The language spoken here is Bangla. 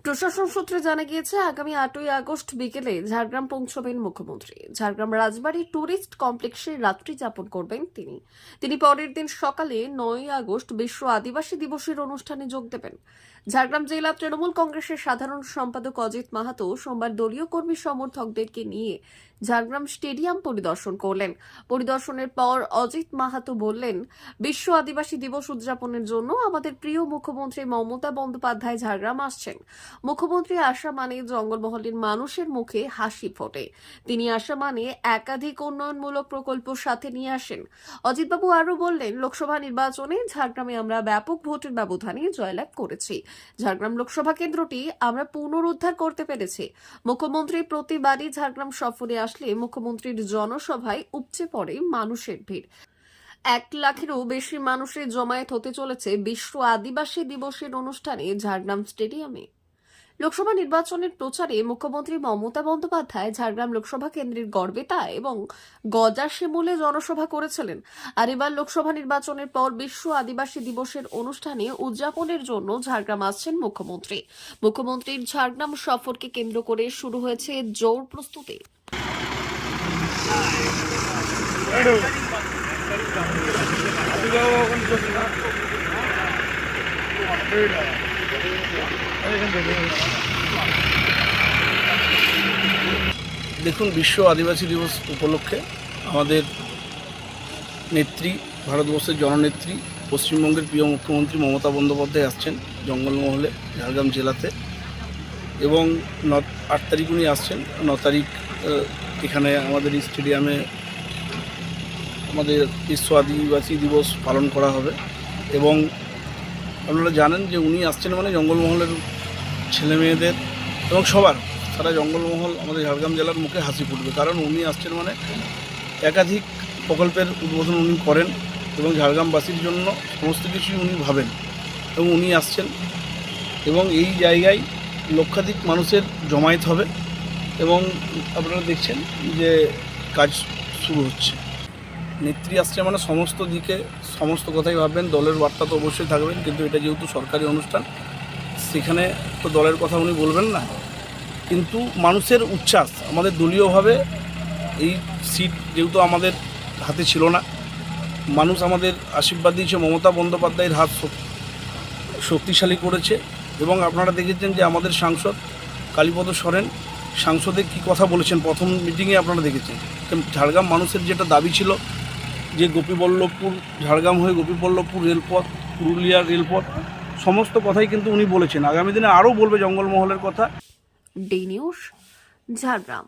প্রশাসন সূত্রে জানা গিয়েছে, আগামী 8ই আগস্ট বিকেলে ঝাড়গ্রাম পৌঁছবেন মুখ্যমন্ত্রী। ঝাড়গ্রাম রাজবাড়ী ট্যুরিস্ট কমপ্লেক্সে রাত্রি যাপন করবেন তিনি পরের দিন সকালে 9ই আগস্ট বিশ্ব আদিবাসী দিবসের অনুষ্ঠানে যোগ দেবেন। ঝাড়গ্রাম জেলা তৃণমূল কংগ্রেসের সাধারণ সম্পাদক অজিত মাহাতো সোমবার দলীয় কর্মী সমর্থকদেরকে নিয়ে ঝাড়গ্রাম স্টেডিয়াম পরিদর্শন করলেন। পরিদর্শনের পর অজিত মাহাতো বললেন, বিশ্ব আদিবাসী দিবস উদযাপনের জন্য আমাদের প্রিয় মুখ্যমন্ত্রী মমতা বন্দ্যোপাধ্যায় ঝাড়গ্রাম আসছেন। মুখ্যমন্ত্রী আসা মানে জঙ্গলমহলের মানুষের মুখে হাসি ফোটে। তিনি আসা মানে একাধিক উন্নয়নমূলক প্রকল্প সাথে নিয়ে আসেন। অজিতবাবু আরো বললেন, লোকসভা নির্বাচনে ঝাড়গ্রামে আমরা ব্যাপক ভোটের ব্যবধানে জয়লাভ করেছি। ঝাড়গ্রাম লোকসভা কেন্দ্রটি আমরা পুনরুদ্ধার করতে পেরেছি। মুখ্যমন্ত্রী প্রতিবারই ঝাড়গ্রাম সফরে আসলে মুখ্যমন্ত্রীর জনসভায় উপচে পড়ে মানুষের ভিড়। 1 লাখেরও বেশি মানুষের জমায়েত হতে চলেছে বিশ্ব আদিবাসী দিবসের অনুষ্ঠানে ঝাড়গ্রাম স্টেডিয়ামে। লোকসভা নির্বাচনের প্রচারে মুখ্যমন্ত্রী মমতা বন্দ্যোপাধ্যায় ঝাড়গ্রাম লোকসভা কেন্দ্রের গড়বেতা এবং গজাশিমুলে জনসভা করেছিলেন। আর এবার লোকসভা নির্বাচনের পর বিশ্ব আদিবাসী দিবসের অনুষ্ঠানে উদযাপনের জন্য ঝাড়গ্রাম আসছেন মুখ্যমন্ত্রীর ঝাড়গ্রাম সফরকে কেন্দ্র করে শুরু হয়েছে জোর প্রস্তুতি। দেখুন, বিশ্ব আদিবাসী দিবস উপলক্ষে আমাদের নেত্রী, ভারতবর্ষের জননেত্রী, পশ্চিমবঙ্গের প্রিয় মুখ্যমন্ত্রী মমতা বন্দ্যোপাধ্যায় আসছেন জঙ্গলমহলে ঝাড়গ্রাম জেলাতে, এবং 8 তারিখ উনি আসছেন। 9 তারিখ এখানে আমাদের স্টেডিয়ামে আমাদের বিশ্ব আদিবাসী দিবস পালন করা হবে। এবং আপনারা জানেন যে উনি আসছেন মানে জঙ্গলমহলের ছেলে মেয়েদের এবং সারা জঙ্গলমহল আমাদের ঝাড়গ্রাম জেলার মুখে হাসি ফুটবে, কারণ উনি আসছেন মানে একাধিক প্রকল্পের উদ্বোধন উনি করেন এবং ঝাড়গ্রামবাসীর জন্য সমস্ত কিছুই উনি ভাবেন, এবং উনি আসছেন এবং এই জায়গায় লক্ষাধিক মানুষের জমায়েত হবে এবং আপনারা দেখছেন যে কাজ শুরু হচ্ছে। নেত্রী আসছে মানে সমস্ত দিকে সমস্ত কথাই ভাববেন, দলের বার্তা তো অবশ্যই থাকবেন, কিন্তু এটা যেহেতু সরকারি অনুষ্ঠান সেখানে তো দলের কথা উনি বলবেন না, কিন্তু মানুষের উচ্ছ্বাস, আমাদের দলীয়ভাবে এই সিট যেহেতু আমাদের হাতে ছিল না, মানুষ আমাদের আশীর্বাদ দিয়েছে, মমতা বন্দ্যোপাধ্যায়ের হাত শক্তিশালী করেছে। এবং আপনারা দেখেছেন যে আমাদের সাংসদ কালীপদ সরেন সাংসদে কী কথা বলেছেন প্রথম মিটিংয়ে, আপনারা দেখেছেন ঝাড়গ্রাম মানুষের যেটা দাবি ছিল যে গোপীবল্লভপুর ঝাড়গ্রাম হয়ে গোপীবল্লভপুর রেলপথ, পুরুলিয়ার রেলপথ, সমস্ত কথাই কিন্তু উনি বলেছেন। আগামী দিনে আরও বলবে জঙ্গলমহলের কথা। D news, Jhargram.